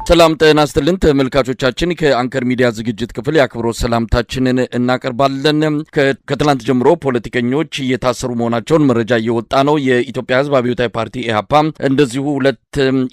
ሰላም ጤና ይስጥልን ተመልካቾቻችን ከአንከር ሚዲያ ዝግጅት ክፍል ያክብሮት ሰላምታችንን እናቀርባለን። ከትላንት ጀምሮ ፖለቲከኞች እየታሰሩ መሆናቸውን መረጃ እየወጣ ነው። የኢትዮጵያ ሕዝብ አብዮታዊ ፓርቲ ኢህአፓ እንደዚሁ ሁለት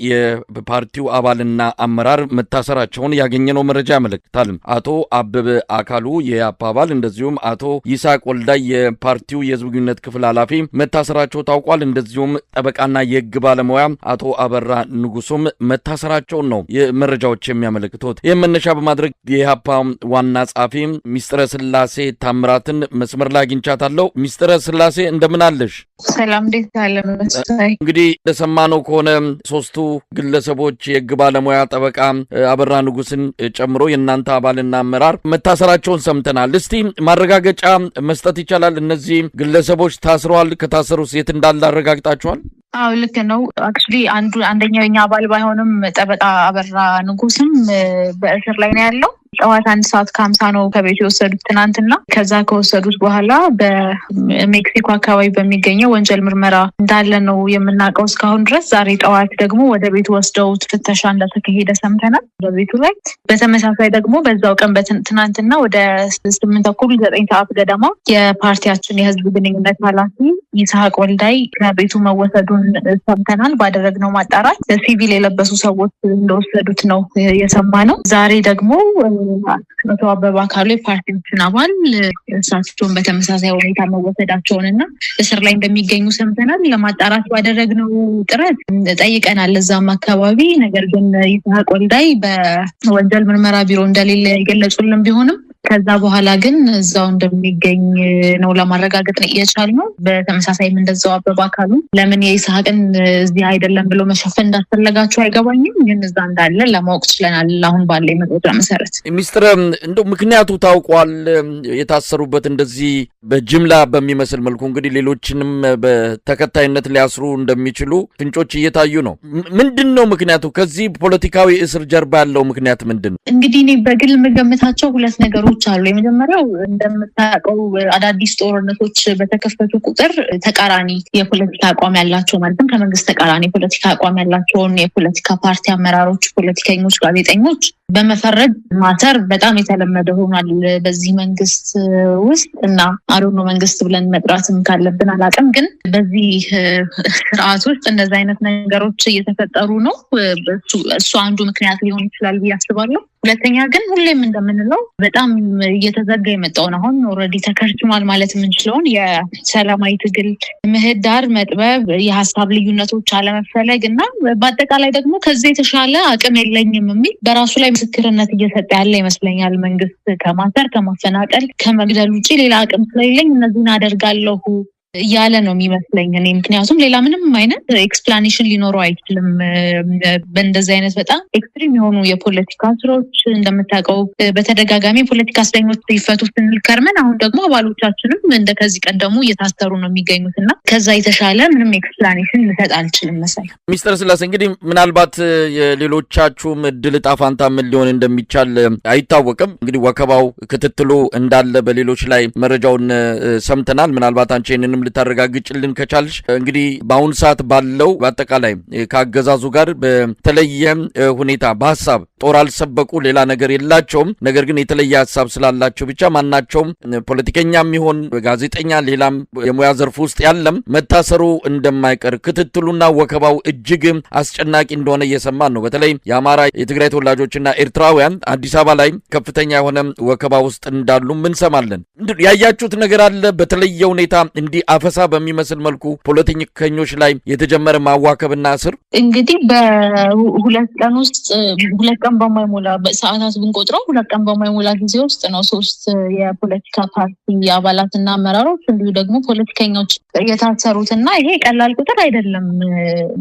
የፓርቲው አባልና አመራር መታሰራቸውን ያገኘነው መረጃ ያመለክታል። አቶ አበበ አካሉ የኢህአፓ አባል እንደዚሁም አቶ ይስሐቅ ወልዳይ የፓርቲው የህዝብ ግንኙነት ክፍል ኃላፊ መታሰራቸው ታውቋል። እንደዚሁም ጠበቃና የህግ ባለሙያ አቶ አበራ ንጉሱም መታሰራቸውን ነው መረጃዎች የሚያመለክቱት። የመነሻ በማድረግ የኢህአፓ ዋና ጻፊ ሚስጥረ ስላሴ ታምራትን መስመር ላይ አግኝቻታለሁ። ሚስጥረ ስላሴ እንደምን አለሽ? ሰላም እንዴት አለሽ? እንግዲህ እንደሰማነው ከሆነ ሶስቱ ግለሰቦች የህግ ባለሙያ ጠበቃ አበራ ንጉስን ጨምሮ የእናንተ አባልና አመራር መታሰራቸውን ሰምተናል። እስቲ ማረጋገጫ መስጠት ይቻላል? እነዚህ ግለሰቦች ታስረዋል? ከታሰሩስ የት እንዳለ አረጋግጣችኋል? አዎ ልክ ነው። አክቹሊ አንደኛው የኛ አባል ባይሆንም ጠበቃ አበራ ንጉስም በእስር ላይ ነው ያለው። ጠዋት 1:50 ነው ከቤት የወሰዱት ትናንትና። ከዛ ከወሰዱት በኋላ በሜክሲኮ አካባቢ በሚገኘው ወንጀል ምርመራ እንዳለ ነው የምናውቀው እስካሁን ድረስ። ዛሬ ጠዋት ደግሞ ወደ ቤቱ ወስደው ፍተሻ እንደተካሄደ ሰምተናል በቤቱ ላይ። በተመሳሳይ ደግሞ በዛው ቀን ትናንትና ወደ 8:30-9 ሰዓት ገደማ የፓርቲያችን የህዝብ ግንኙነት ኃላፊ ይስሐቅ ወልዳይ ከቤቱ መወሰዱን ሰምተናል። ባደረግነው ማጣራት ሲቪል የለበሱ ሰዎች እንደወሰዱት ነው የሰማነው። ዛሬ ደግሞ አቶ አበበ አካሉ የፓርቲያችን አባል እሳቸውን በተመሳሳይ ሁኔታ መወሰዳቸውንና እስር ላይ እንደሚገኙ ሰምተናል። ለማጣራት ባደረግነው ጥረት ጠይቀናል እዛም አካባቢ። ነገር ግን ይስሐቅ ወልዳይ በወንጀል ምርመራ ቢሮ እንደሌለ የገለጹልን ቢሆንም ከዛ በኋላ ግን እዛው እንደሚገኝ ነው ለማረጋገጥ የቻልነው። በተመሳሳይም እንደዛው አበበ አካሉ ለምን የይስሐቅን እዚህ አይደለም ብሎ መሸፈን እንዳስፈለጋቸው አይገባኝም፣ ግን እዛ እንዳለ ለማወቅ ችለናል አሁን ባለ መረጃ መሰረት። ሚስጥር እንደው ምክንያቱ ታውቋል? የታሰሩበት እንደዚህ በጅምላ በሚመስል መልኩ እንግዲህ ሌሎችንም በተከታይነት ሊያስሩ እንደሚችሉ ፍንጮች እየታዩ ነው። ምንድን ነው ምክንያቱ? ከዚህ ፖለቲካዊ እስር ጀርባ ያለው ምክንያት ምንድን ነው? እንግዲህ እኔ በግል የምገምታቸው ሁለት ነገሮች አሉ። የመጀመሪያው እንደምታውቀው አዳዲስ ጦርነቶች በተከፈቱ ቁጥር ተቃራኒ የፖለቲካ አቋም ያላቸው ማለትም ከመንግስት ተቃራኒ የፖለቲካ አቋም ያላቸውን የፖለቲካ ፓርቲ አመራሮች፣ ፖለቲከኞች፣ ጋዜጠኞች በመፈረጅ ማሰር በጣም የተለመደ ሆኗል በዚህ መንግስት ውስጥ እና አሮኖ መንግስት ብለን መጥራትም ካለብን አላውቅም፣ ግን በዚህ ስርዓት ውስጥ እንደዚህ አይነት ነገሮች እየተፈጠሩ ነው። እሱ አንዱ ምክንያት ሊሆን ይችላል ብዬ አስባለሁ። ሁለተኛ ግን ሁሌም እንደምንለው በጣም እየተዘጋ የመጣውን አሁን ኦልሬዲ ተከርችሟል ማለት የምንችለውን የሰላማዊ ትግል ምህዳር መጥበብ፣ የሀሳብ ልዩነቶች አለመፈለግ እና በአጠቃላይ ደግሞ ከዚህ የተሻለ አቅም የለኝም የሚል በራሱ ላይ ምስክርነት እየሰጠ ያለ ይመስለኛል። መንግስት ከማሰር ከማፈናቀል ከመግደል ውጭ ሌላ አቅም ስለሌለኝ እነዚህን አደርጋለሁ እያለ ነው የሚመስለኝ እኔ። ምክንያቱም ሌላ ምንም አይነት ኤክስፕላኔሽን ሊኖረው አይችልም። በእንደዚህ አይነት በጣም ኤክስትሪም የሆኑ የፖለቲካ ስራዎች እንደምታውቀው በተደጋጋሚ የፖለቲካ እስረኞች ይፈቱ ስንል ከርመን አሁን ደግሞ አባሎቻችንም እንደከዚህ ቀደሙ እየታሰሩ ነው የሚገኙት እና ከዛ የተሻለ ምንም ኤክስፕላኔሽን ልሰጥ አልችልም መሳይ። ሚስተር ስላሴ እንግዲህ ምናልባት የሌሎቻችሁም እድል ዕጣ ፈንታ ምን ሊሆን እንደሚቻል አይታወቅም። እንግዲህ ወከባው ክትትሉ እንዳለ በሌሎች ላይ መረጃውን ሰምተናል። ምናልባት አንቺ ይህንንም ልታረጋግጭልን ከቻልሽ እንግዲህ በአሁኑ ሰዓት ባለው በአጠቃላይ ከአገዛዙ ጋር በተለየ ሁኔታ በሀሳብ ጦር አልሰበቁ ሌላ ነገር የላቸውም። ነገር ግን የተለየ ሀሳብ ስላላቸው ብቻ ማናቸውም ፖለቲከኛም ይሆን ጋዜጠኛ ሌላም የሙያ ዘርፍ ውስጥ ያለም መታሰሩ እንደማይቀር ክትትሉና ወከባው እጅግ አስጨናቂ እንደሆነ እየሰማን ነው። በተለይ የአማራ የትግራይ ተወላጆችና ኤርትራውያን አዲስ አበባ ላይ ከፍተኛ የሆነ ወከባ ውስጥ እንዳሉ እንሰማለን። ያያችሁት ነገር አለ? በተለየ ሁኔታ እንዲህ አፈሳ በሚመስል መልኩ ፖለቲከኞች ላይ የተጀመረ ማዋከብና እስር እንግዲህ በሁለት ቀን ውስጥ ሁለት ቀን በማይሞላ ሰዓታት ብንቆጥረው 2 ቀን በማይሞላ ጊዜ ውስጥ ነው 3 የፖለቲካ ፓርቲ አባላትና አመራሮች እንዲሁ ደግሞ ፖለቲከኞች የታሰሩትና ይሄ ቀላል ቁጥር አይደለም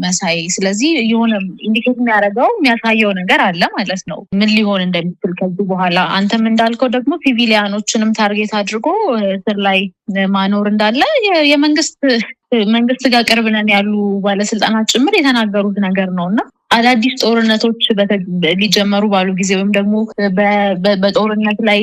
መሳይ። ስለዚህ የሆነ ኢንዲኬት የሚያሳየው ነገር አለ ማለት ነው ምን ሊሆን እንደሚችል ከዚህ በኋላ። አንተም እንዳልከው ደግሞ ሲቪሊያኖችንም ታርጌት አድርጎ እስር ላይ ማኖር እንዳለ የመንግስት ጋር ቅርብ ነን ያሉ ባለስልጣናት ጭምር የተናገሩት ነገር ነውና አዳዲስ ጦርነቶች ሊጀመሩ ባሉ ጊዜ ወይም ደግሞ በጦርነት ላይ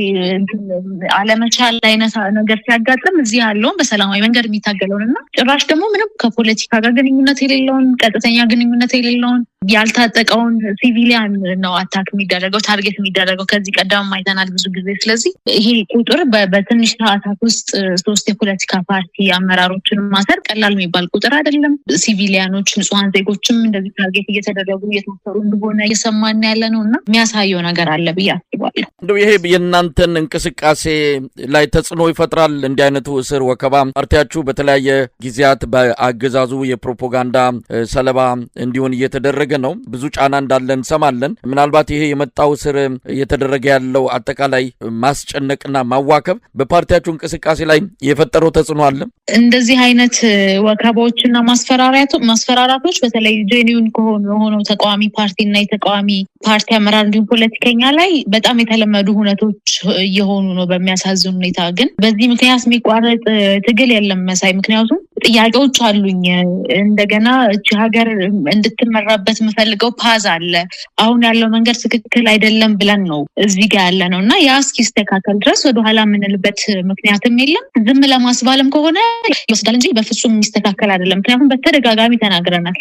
አለመቻል አይነት ነገር ሲያጋጥም እዚህ ያለውን በሰላማዊ መንገድ የሚታገለውንና ጭራሽ ደግሞ ምንም ከፖለቲካ ጋር ግንኙነት የሌለውን ቀጥተኛ ግንኙነት የሌለውን ያልታጠቀውን ሲቪሊያን ነው አታክ የሚደረገው ታርጌት የሚደረገው ከዚህ ቀደም አይተናል ብዙ ጊዜ። ስለዚህ ይሄ ቁጥር በትንሽ ሰዓታት ውስጥ 3 የፖለቲካ ፓርቲ አመራሮችን ማሰር ቀላል የሚባል ቁጥር አይደለም። ሲቪሊያኖች ንጹሃን ዜጎችም እንደዚህ ታርጌት እየተደረጉ እየተሰሩ እንደሆነ እየሰማን ያለ ነውና የሚያሳየው ነገር አለ ብዬ አስባለሁ። እንደው ይሄ የእናንተን እንቅስቃሴ ላይ ተጽዕኖ ይፈጥራል? እንዲህ አይነቱ እስር ወከባ ፓርቲያችሁ በተለያየ ጊዜያት በአገዛዙ የፕሮፓጋንዳ ሰለባ እንዲሆን እየተደረገ ነው። ብዙ ጫና እንዳለ እንሰማለን። ምናልባት ይሄ የመጣው እስር እየተደረገ ያለው አጠቃላይ ማስጨነቅና ማዋከብ በፓርቲያችሁ እንቅስቃሴ ላይ የፈጠረው ተጽዕኖ አለ? እንደዚህ አይነት ወከባዎችና ማስፈራራቶች በተለይ ጄኒውን ከሆነው ተቃዋሚ ፓርቲና የተቃዋሚ ፓርቲ አመራር እንዲሁም ፖለቲከኛ ላይ በጣም የተለመዱ ሁነቶች እየሆኑ ነው በሚያሳዝን ሁኔታ። ግን በዚህ ምክንያት የሚቋረጥ ትግል የለም መሳይ። ምክንያቱም ጥያቄዎች አሉኝ። እንደገና እቺ ሀገር እንድትመራበት የምፈልገው ፓዝ አለ። አሁን ያለው መንገድ ትክክል አይደለም ብለን ነው እዚህ ጋር ያለ ነው እና ያ እስኪስተካከል ድረስ ወደኋላ የምንልበት ምክንያትም የለም። ዝም ለማስባልም ከሆነ ይወስዳል እንጂ በፍጹም የሚስተካከል አይደለም። ምክንያቱም በተደጋጋሚ ተናግረናል።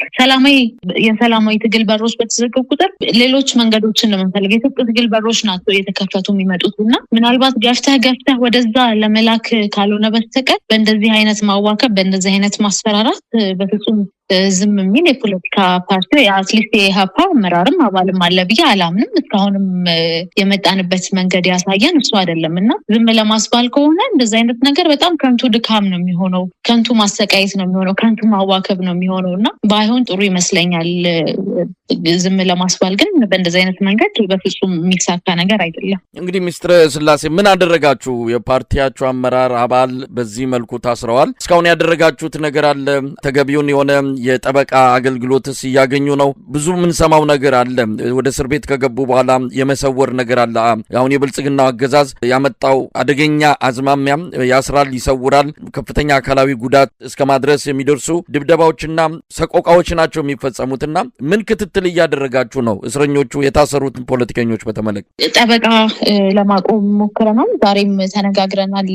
የሰላማዊ ትግል በሮች በተዘጉ ቁጥር ሌሎች መንገዶችን ለመፈለግ የትጥቅ ትግል በሮች ናቸው እየተከፈቱ የሚመጡት እና ምናልባት ገፍተህ ወደዛ ለመላክ ካልሆነ በስተቀር በእንደዚህ አይነት ማዋከብ በእንደዚህ አይነት ማስፈራራት በፍጹም ዝም የሚል የፖለቲካ ፓርቲ አትሊስት የኢህአፓ አመራርም አባልም አለ ብዬ አላምንም። እስካሁንም የመጣንበት መንገድ ያሳየን እሱ አይደለም እና ዝም ለማስባል ከሆነ እንደዚህ አይነት ነገር በጣም ከንቱ ድካም ነው የሚሆነው፣ ከንቱ ማሰቃየት ነው የሚሆነው፣ ከንቱ ማዋከብ ነው የሚሆነው እና ባይሆን ጥሩ ይመስለኛል። ዝም ለማስባል ግን በእንደዚህ አይነት መንገድ በፍጹም የሚሳካ ነገር አይደለም። እንግዲህ ሚስትር ስላሴ ምን አደረጋችሁ? የፓርቲያችሁ አመራር አባል በዚህ መልኩ ታስረዋል። እስካሁን ያደረጋችሁት ነገር አለ? ተገቢውን የሆነ የጠበቃ አገልግሎትስ እያገኙ ነው? ብዙ የምንሰማው ነገር አለ። ወደ እስር ቤት ከገቡ በኋላ የመሰወር ነገር አለ። አሁን የብልጽግናው አገዛዝ ያመጣው አደገኛ አዝማሚያም ያስራል፣ ይሰውራል፣ ከፍተኛ አካላዊ ጉዳት እስከ ማድረስ የሚደርሱ ድብደባዎችና ሰቆቃዎች ናቸው የሚፈጸሙትና ምን ክትትል እያደረጋችሁ ነው? እስረኞቹ የታሰሩትን ፖለቲከኞች በተመለከተ ጠበቃ ለማቆም ሞክረናል። ዛሬም ተነጋግረናል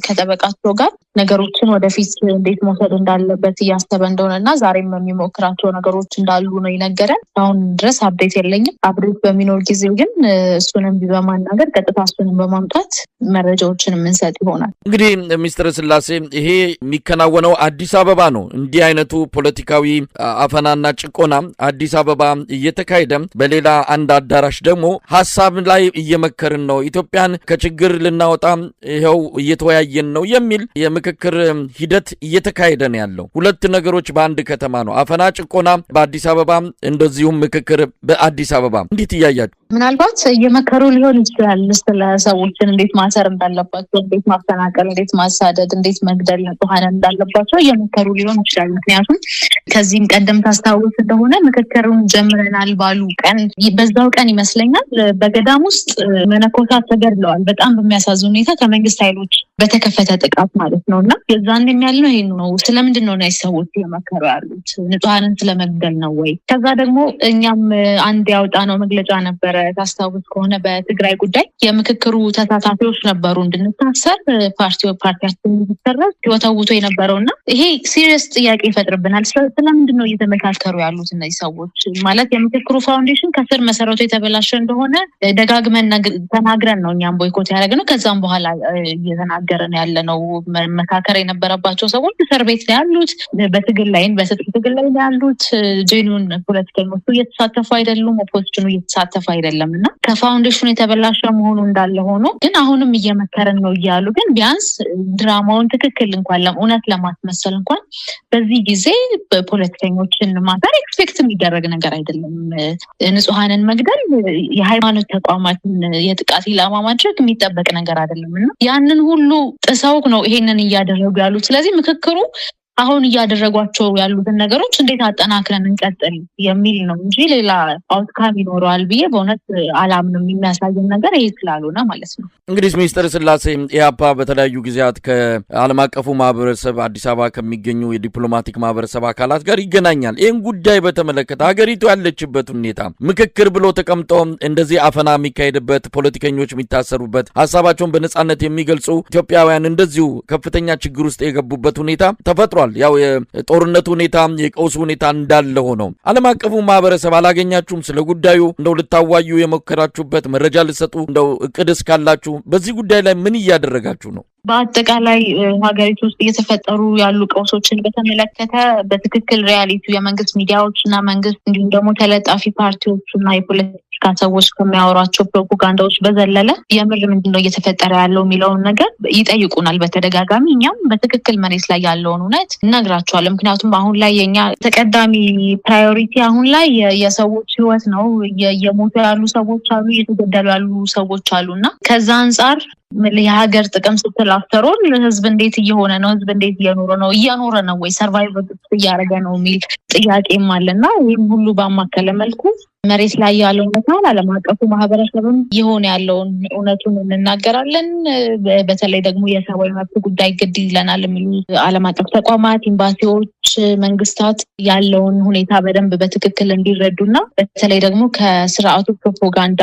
ከጠበቃቸው ጋር ነገሮችን ወደፊት እንዴት መውሰድ እንዳለበት እያሰበ እንደሆነና ዛሬም የሚሞክራቸው ነገሮች እንዳሉ ነው ይነገረን። አሁን ድረስ አፕዴት የለኝም። አፕዴት በሚኖር ጊዜ ግን እሱንም በማናገር ቀጥታ እሱንም በማምጣት መረጃዎችን የምንሰጥ ይሆናል። እንግዲህ ሚስትር ስላሴ ይሄ የሚከናወነው አዲስ አበባ ነው። እንዲህ አይነቱ ፖለቲካዊ አፈናና ጭቆና አዲስ አበባ እየተካሄደ በሌላ አንድ አዳራሽ ደግሞ ሀሳብ ላይ እየመከርን ነው፣ ኢትዮጵያን ከችግር ልናወጣ ይኸው እየተወያየን ነው የሚል የምክክር ሂደት እየተካሄደ ነው ያለው። ሁለት ነገሮች በአንድ ከተማ ነው። አፈና ጭቆና በአዲስ አበባ፣ እንደዚሁም ምክክር በአዲስ አበባ። እንዴት እያያችሁ? ምናልባት እየመከሩ ሊሆን ይችላል። ስለ ሰዎችን እንዴት ማሰር እንዳለባቸው፣ እንዴት ማፈናቀል፣ እንዴት ማሳደድ፣ እንዴት መግደል ንጹሃን እንዳለባቸው እየመከሩ ሊሆን ይችላል። ምክንያቱም ከዚህም ቀደም ታስታውስ እንደሆነ ምክክሩን ጀምረናል ባሉ ቀን በዛው ቀን ይመስለኛል በገዳም ውስጥ መነኮሳት ተገድለዋል። በጣም በሚያሳዝን ሁኔታ ከመንግስት ኃይሎች በተከፈተ ጥቃት ማለት ነው እና የዛን የሚያልነው ይሄ ነው። ስለምንድን ነው እነዚህ ሰዎች እየመከሩ ያሉት? ንጹሃንን ስለመግደል ነው ወይ? ከዛ ደግሞ እኛም አንድ ያወጣነው መግለጫ ነበረ ታስታውስ ከሆነ በትግራይ ጉዳይ የምክክሩ ተሳታፊዎች ነበሩ እንድንታሰር ፓርቲያችን እንዲሰረዝ ሲወተውቶ የነበረውና ይሄ ሲሪየስ ጥያቄ ይፈጥርብናል። ስለምንድን ነው እየተመካከሩ ያሉት እነዚህ ሰዎች? ማለት የምክክሩ ፋውንዴሽን ከስር መሰረቱ የተበላሸ እንደሆነ ደጋግመን ተናግረን ነው እኛም ቦይኮት ያደረግነው። ከዛም በኋላ እየተናገረን ያለ ነው። መካከር የነበረባቸው ሰዎች እስር ቤት ላይ ያሉት፣ በትግል ላይ ትግል ላይ ያሉት ጄኒውን ፖለቲከኞቹ እየተሳተፉ አይደሉም፣ ኦፖዚሽኑ እየተሳተፉ አይደለም እና ከፋውንዴሽኑ የተበላሸ መሆኑ እንዳለ ሆኖ ግን አሁንም እየመከረን ነው እያሉ ግን ቢያንስ ድራማውን ትክክል እንኳን እውነት ለማስመሰል እንኳን በዚህ ጊዜ ፖለቲከኞችን ማሰር ኤክስፔክት የሚደረግ ነገር አይደለም። ንጹሃንን መግደል፣ የሃይማኖት ተቋማትን የጥቃት ኢላማ ማድረግ የሚጠበቅ ነገር አይደለም እና ያንን ሁሉ ጥሰው ነው ይሄንን እያደረጉ ያሉት። ስለዚህ ምክክሩ አሁን እያደረጓቸው ያሉትን ነገሮች እንዴት አጠናክረን እንቀጥል የሚል ነው እንጂ ሌላ አውትካም ይኖረዋል ብዬ በእውነት አላምንም። የሚያሳየን ነገር ይሄ ስላልሆነ ማለት ነው። እንግዲህ ሚስትር ስላሴ ኢህአፓ በተለያዩ ጊዜያት ከዓለም አቀፉ ማህበረሰብ አዲስ አበባ ከሚገኙ የዲፕሎማቲክ ማህበረሰብ አካላት ጋር ይገናኛል። ይህን ጉዳይ በተመለከተ ሀገሪቱ ያለችበት ሁኔታ ምክክር ብሎ ተቀምጦ እንደዚህ አፈና የሚካሄድበት፣ ፖለቲከኞች የሚታሰሩበት፣ ሀሳባቸውን በነጻነት የሚገልጹ ኢትዮጵያውያን እንደዚሁ ከፍተኛ ችግር ውስጥ የገቡበት ሁኔታ ተፈጥሯል። ቀጥሏል። ያው የጦርነቱ ሁኔታ የቀውስ ሁኔታ እንዳለ ሆኖ ዓለም አቀፉ ማህበረሰብ አላገኛችሁም? ስለ ጉዳዩ እንደው ልታዋዩ የሞከራችሁበት መረጃ ልሰጡ እንደው እቅድ እስካላችሁ በዚህ ጉዳይ ላይ ምን እያደረጋችሁ ነው? በአጠቃላይ ሀገሪቱ ውስጥ እየተፈጠሩ ያሉ ቀውሶችን በተመለከተ በትክክል ሪያሊቲ የመንግስት ሚዲያዎች እና መንግስት እንዲሁም ደግሞ ተለጣፊ ፓርቲዎች እና የፖለቲካ ሰዎች ከሚያወሯቸው ፕሮፓጋንዳዎች በዘለለ የምር ምንድነው እየተፈጠረ ያለው የሚለውን ነገር ይጠይቁናል በተደጋጋሚ። እኛም በትክክል መሬት ላይ ያለውን እውነት እነግራቸዋለን። ምክንያቱም አሁን ላይ የኛ ተቀዳሚ ፕራዮሪቲ አሁን ላይ የሰዎች ህይወት ነው። የሞቱ ያሉ ሰዎች አሉ፣ እየተገደሉ ያሉ ሰዎች አሉ እና ከዛ አንጻር የሀገር ጥቅም ስትል አፍተሮል ህዝብ እንዴት እየሆነ ነው? ህዝብ እንዴት እየኖረ ነው ወይ ሰርቫይቭ እያደረገ ነው የሚል ጥያቄም አለና ይህም ሁሉ ባማከለ መልኩ መሬት ላይ ያለው መታል ዓለም አቀፉ ማህበረሰብም የሆነ ያለውን እውነቱን እንናገራለን። በተለይ ደግሞ የሰብአዊ መብት ጉዳይ ግድ ይለናል የሚሉ ዓለም አቀፍ ተቋማት፣ ኤምባሲዎች፣ መንግስታት ያለውን ሁኔታ በደንብ በትክክል እንዲረዱና በተለይ ደግሞ ከስርዓቱ ፕሮፓጋንዳ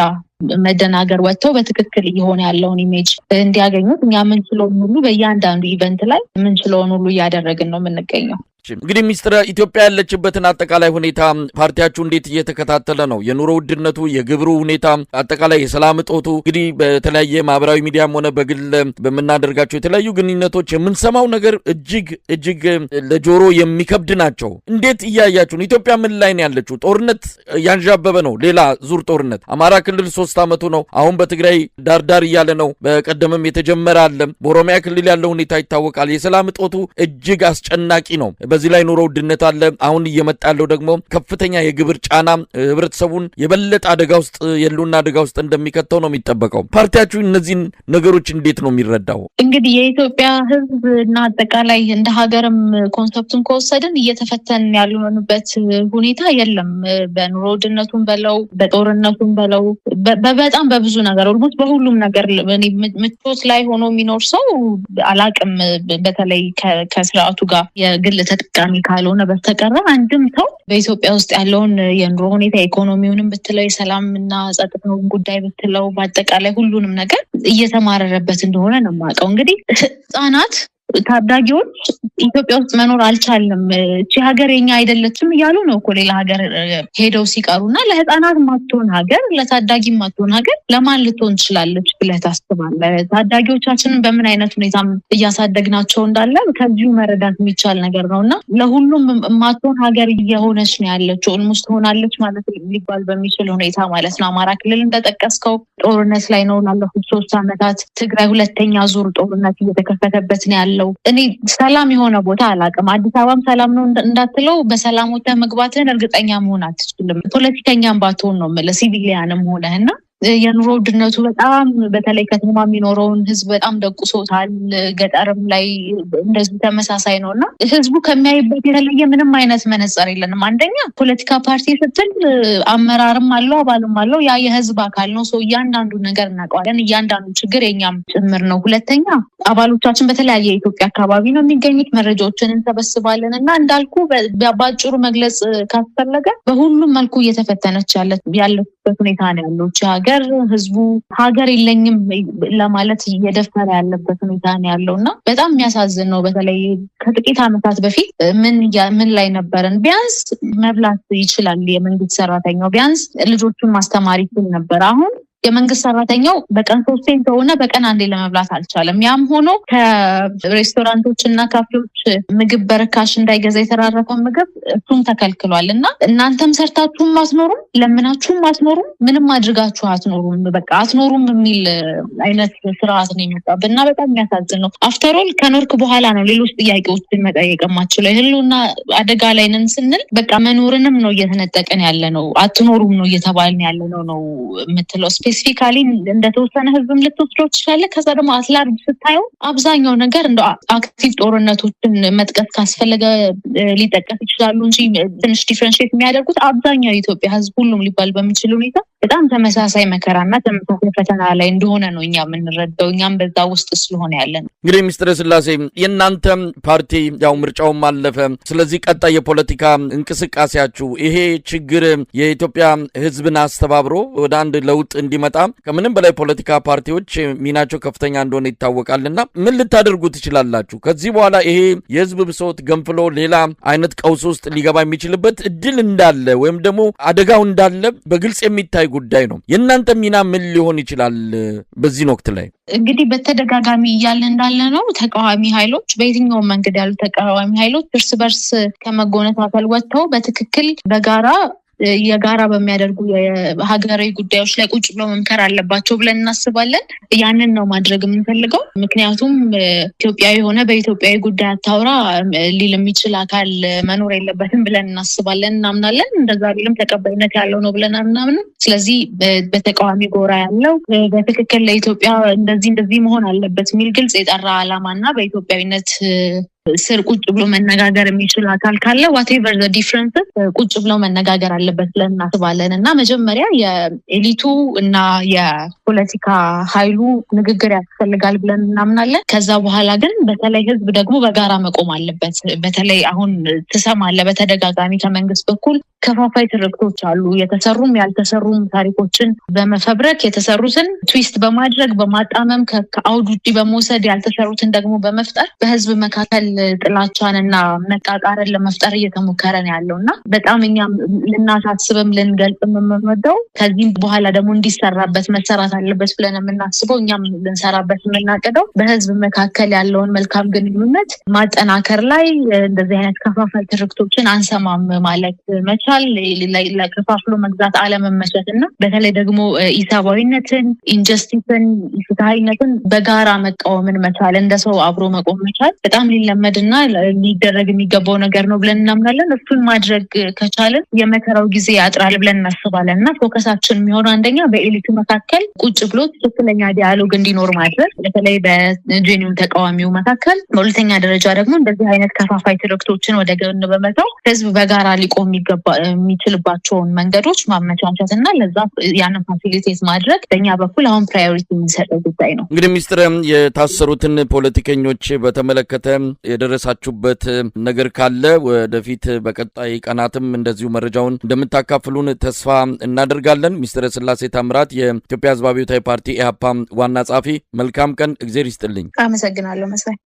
መደናገር ወጥተው በትክክል እየሆነ ያለውን ኢሜጅ እንዲያገኙት እኛ ምንችለውን ሁሉ በእያንዳንዱ ኢቨንት ላይ ምንችለውን ሁሉ እያደረግን ነው የምንገኘው። እንግዲህ ሚኒስትር ኢትዮጵያ ያለችበትን አጠቃላይ ሁኔታ ፓርቲያችሁ እንዴት እየተከታተለ ነው? የኑሮ ውድነቱ፣ የግብሩ ሁኔታ፣ አጠቃላይ የሰላም እጦቱ እንግዲህ በተለያየ ማህበራዊ ሚዲያም ሆነ በግል በምናደርጋቸው የተለያዩ ግንኙነቶች የምንሰማው ነገር እጅግ ለጆሮ የሚከብድ ናቸው። እንዴት እያያችሁ ነው? ኢትዮጵያ ምን ላይ ነው ያለችው? ጦርነት ያንዣበበ ነው። ሌላ ዙር ጦርነት አማራ ክልል 3 ዓመቱ ነው። አሁን በትግራይ ዳርዳር እያለ ነው። በቀደምም የተጀመረ አለ። በኦሮሚያ ክልል ያለው ሁኔታ ይታወቃል። የሰላም እጦቱ እጅግ አስጨናቂ ነው። በዚህ ላይ ኑሮ ውድነት አለ። አሁን እየመጣ ያለው ደግሞ ከፍተኛ የግብር ጫና ህብረተሰቡን የበለጠ አደጋ ውስጥ የሉና አደጋ ውስጥ እንደሚከተው ነው የሚጠበቀው። ፓርቲያችሁ እነዚህን ነገሮች እንዴት ነው የሚረዳው? እንግዲህ የኢትዮጵያ ህዝብ እና አጠቃላይ እንደ ሀገርም ኮንሰፕቱን ከወሰድን እየተፈተን ያለንበት ሁኔታ የለም። በኑሮ ውድነቱም በለው በጦርነቱም በለው በጣም በብዙ ነገር ኦልሞስት በሁሉም ነገር ምቾት ላይ ሆኖ የሚኖር ሰው አላቅም። በተለይ ከስርዓቱ ጋር የግል ተጠቃሚ ካልሆነ በስተቀር አንድም ሰው በኢትዮጵያ ውስጥ ያለውን የኑሮ ሁኔታ ኢኮኖሚውንም ብትለው የሰላምና ጸጥታውን ጉዳይ ብትለው በአጠቃላይ ሁሉንም ነገር እየተማረረበት እንደሆነ ነው የማውቀው። እንግዲህ ህጻናት ታዳጊዎች ኢትዮጵያ ውስጥ መኖር አልቻልንም፣ እቺ ሀገር የኛ አይደለችም እያሉ ነው እኮ ሌላ ሀገር ሄደው ሲቀሩና ለህፃናት ማትሆን ሀገር ለታዳጊ ማትሆን ሀገር ለማን ልትሆን ትችላለች ብለህ ታስባለህ? ታዳጊዎቻችንን በምን አይነት ሁኔታ እያሳደግናቸው እንዳለ ከዚሁ መረዳት የሚቻል ነገር ነውና ለሁሉም ማትሆን ሀገር እየሆነች ነው ያለችው። ኦልሞስት ሆናለች ማለት ሊባል በሚችል ሁኔታ ማለት ነው። አማራ ክልል እንደጠቀስከው ጦርነት ላይ ነው ላለፉት 3 ዓመታት። ትግራይ ሁለተኛ ዙር ጦርነት እየተከፈተበት ነው ያለው። እኔ ሰላም የሆነ ቦታ አላውቅም። አዲስ አበባም ሰላም ነው እንዳትለው በሰላም ወጥተህ መግባትህን እርግጠኛ መሆን አትችልም። ፖለቲከኛም ባትሆን ነው የምልህ ሲቪሊያንም ሆነህና የኑሮ ውድነቱ በጣም በተለይ ከተማ የሚኖረውን ህዝብ በጣም ደቁሶታል። ገጠርም ላይ እንደዚህ ተመሳሳይ ነውና ህዝቡ ከሚያይበት የተለየ ምንም አይነት መነጽር የለንም። አንደኛ ፖለቲካ ፓርቲ ስትል አመራርም አለው አባልም አለው፣ ያ የህዝብ አካል ነው። ሰው እያንዳንዱ ነገር እናውቀዋለን። እያንዳንዱ ችግር የኛም ጭምር ነው። ሁለተኛ አባሎቻችን በተለያየ የኢትዮጵያ አካባቢ ነው የሚገኙት። መረጃዎችን እንሰበስባለን እና እንዳልኩ በአጭሩ መግለጽ ካስፈለገ በሁሉም መልኩ እየተፈተነች ያለበት ሁኔታ ነው ያለው። ሀገር ህዝቡ ሀገር የለኝም ለማለት እየደፈረ ያለበት ሁኔታ ነው ያለውና በጣም የሚያሳዝን ነው። በተለይ ከጥቂት ዓመታት በፊት ምን ላይ ነበረን? ቢያንስ መብላት ይችላል የመንግስት ሰራተኛው፣ ቢያንስ ልጆቹን ማስተማር ይችል ነበር። አሁን የመንግስት ሰራተኛው በቀን 3 ከሆነ በቀን 1 ለመብላት አልቻለም። ያም ሆኖ ከሬስቶራንቶች እና ካፌዎች ምግብ በርካሽ እንዳይገዛ የተራረፈ ምግብ እሱም ተከልክሏል እና እናንተም ሰርታችሁም አትኖሩም፣ ለምናችሁም አትኖሩም፣ ምንም አድርጋችሁ አትኖሩም፣ በቃ አትኖሩም የሚል አይነት ስርዓት ነው የመጣብን እና በጣም የሚያሳዝን ነው። አፍተሮል ከኖርክ በኋላ ነው ሌሎች ጥያቄዎችን መጠየቅ የማትችለው። ህልውና አደጋ ላይ ነን ስንል በቃ መኖርንም ነው እየተነጠቀን ያለ ነው፣ አትኖሩም ነው እየተባልን ያለ ነው የምትለው። ስፔሲፊካሊ እንደተወሰነ ህዝብም ልትወስደው ትችላለህ። ከዛ ደግሞ አትላርድ ስታየው አብዛኛው ነገር እንደ አክቲቭ ጦርነቶችን መጥቀስ ካስፈለገ ሊጠቀስ ይችላሉ እንጂ ትንሽ ዲፍረንሺየት የሚያደርጉት አብዛኛው የኢትዮጵያ ህዝብ ሁሉም ሊባል በሚችል ሁኔታ በጣም ተመሳሳይ መከራና ተመሳሳይ ፈተና ላይ እንደሆነ ነው እኛ የምንረዳው። እኛም በዛ ውስጥ ስለሆነ ያለን። እንግዲህ ሚኒስትር ስላሴ የእናንተ ፓርቲ ያው ምርጫውም አለፈ። ስለዚህ ቀጣይ የፖለቲካ እንቅስቃሴያችሁ ይሄ ችግር የኢትዮጵያ ህዝብን አስተባብሮ ወደ አንድ ለውጥ እንዲመጣ ከምንም በላይ ፖለቲካ ፓርቲዎች ሚናቸው ከፍተኛ እንደሆነ ይታወቃልና ምን ልታደርጉ ትችላላችሁ? ከዚህ በኋላ ይሄ የህዝብ ብሶት ገንፍሎ ሌላ አይነት ቀውስ ውስጥ ሊገባ የሚችልበት እድል እንዳለ ወይም ደግሞ አደጋው እንዳለ በግልጽ የሚታይ ጉዳይ ነው። የእናንተ ሚና ምን ሊሆን ይችላል በዚህ ወቅት ላይ? እንግዲህ በተደጋጋሚ እያለ እንዳለ ነው ተቃዋሚ ኃይሎች በየትኛውም መንገድ ያሉ ተቃዋሚ ኃይሎች እርስ በርስ ከመጎነታተል ወጥተው በትክክል በጋራ የጋራ በሚያደርጉ የሀገራዊ ጉዳዮች ላይ ቁጭ ብለው መምከር አለባቸው ብለን እናስባለን። ያንን ነው ማድረግ የምንፈልገው። ምክንያቱም ኢትዮጵያዊ ሆነ በኢትዮጵያዊ ጉዳይ አታውራ ሊል የሚችል አካል መኖር የለበትም ብለን እናስባለን፣ እናምናለን። እንደዛ ቢልም ተቀባይነት ያለው ነው ብለን አናምንም። ስለዚህ በተቃዋሚ ጎራ ያለው በትክክል ለኢትዮጵያ እንደዚህ መሆን አለበት የሚል ግልጽ የጠራ ዓላማና በኢትዮጵያዊነት ስር ቁጭ ብሎ መነጋገር የሚችል አካል ካለ whatever the differences ቁጭ ብሎ መነጋገር አለበት ብለን እናስባለን እና መጀመሪያ የኤሊቱ እና የፖለቲካ ኃይሉ ንግግር ያስፈልጋል ብለን እናምናለን። ከዛ በኋላ ግን በተለይ ህዝብ ደግሞ በጋራ መቆም አለበት። በተለይ አሁን ትሰማለህ በተደጋጋሚ ከመንግስት በኩል ከፋፋይ ትርክቶች አሉ። የተሰሩም ያልተሰሩም ታሪኮችን በመፈብረክ የተሰሩትን ትዊስት በማድረግ በማጣመም ከአውድ ውጪ በመውሰድ ያልተሰሩትን ደግሞ በመፍጠር በህዝብ መካከል ጥላቻንና መቃቃርን ለመፍጠር እየተሞከረ ነው ያለውና በጣም እኛም ልናሳስብም ልንገልጽም የምንወደው ከዚህም በኋላ ደግሞ እንዲሰራበት መሰራት አለበት ብለን የምናስበው እኛም ልንሰራበት የምናቅደው በህዝብ መካከል ያለውን መልካም ግንኙነት ማጠናከር ላይ እንደዚህ አይነት ከፋፋይ ትርክቶችን አንሰማም ማለት መቻል፣ ለከፋፍሎ መግዛት አለመመቸትና በተለይ ደግሞ ኢሰብአዊነትን፣ ኢንጀስቲስን፣ ፍትሃዊነትን በጋራ መቃወምን መቻል፣ እንደ ሰው አብሮ መቆም መቻል በጣም ሊለመድና ሊደረግ የሚገባው ነገር ነው ብለን እናምናለን። እሱን ማድረግ ከቻልን የመከራው ጊዜ ያጥራል ብለን እናስባለን እና ፎከሳችን የሚሆነው አንደኛ በኤሊቱ መካከል ቁጭ ብሎ ትክክለኛ ዲያሎግ እንዲኖር ማድረግ በተለይ በጄኒውን ተቃዋሚው መካከል፣ በሁለተኛ ደረጃ ደግሞ እንደዚህ አይነት ከፋፋይ ትርክቶችን ወደ ጎን በመተው ህዝብ በጋራ ሊቆም የሚችልባቸውን መንገዶች ማመቻቸት እና ለዛ ያንን ፋሲሊቴት ማድረግ በእኛ በኩል አሁን ፕራዮሪቲ የሚሰጠው ጉዳይ ነው። እንግዲህ ሚኒስትር የታሰሩትን ፖለቲከኞች በተመለከተ የደረሳችሁበት ነገር ካለ ወደፊት በቀጣይ ቀናትም እንደዚሁ መረጃውን እንደምታካፍሉን ተስፋ እናደርጋለን። ሚኒስትር ስላሴ ታምራት የኢትዮጵያ ህዝባዊ አብዮታዊ ፓርቲ ኢህአፓ ዋና ጸሐፊ፣ መልካም ቀን፣ እግዜር ይስጥልኝ። አመሰግናለሁ መስፍን።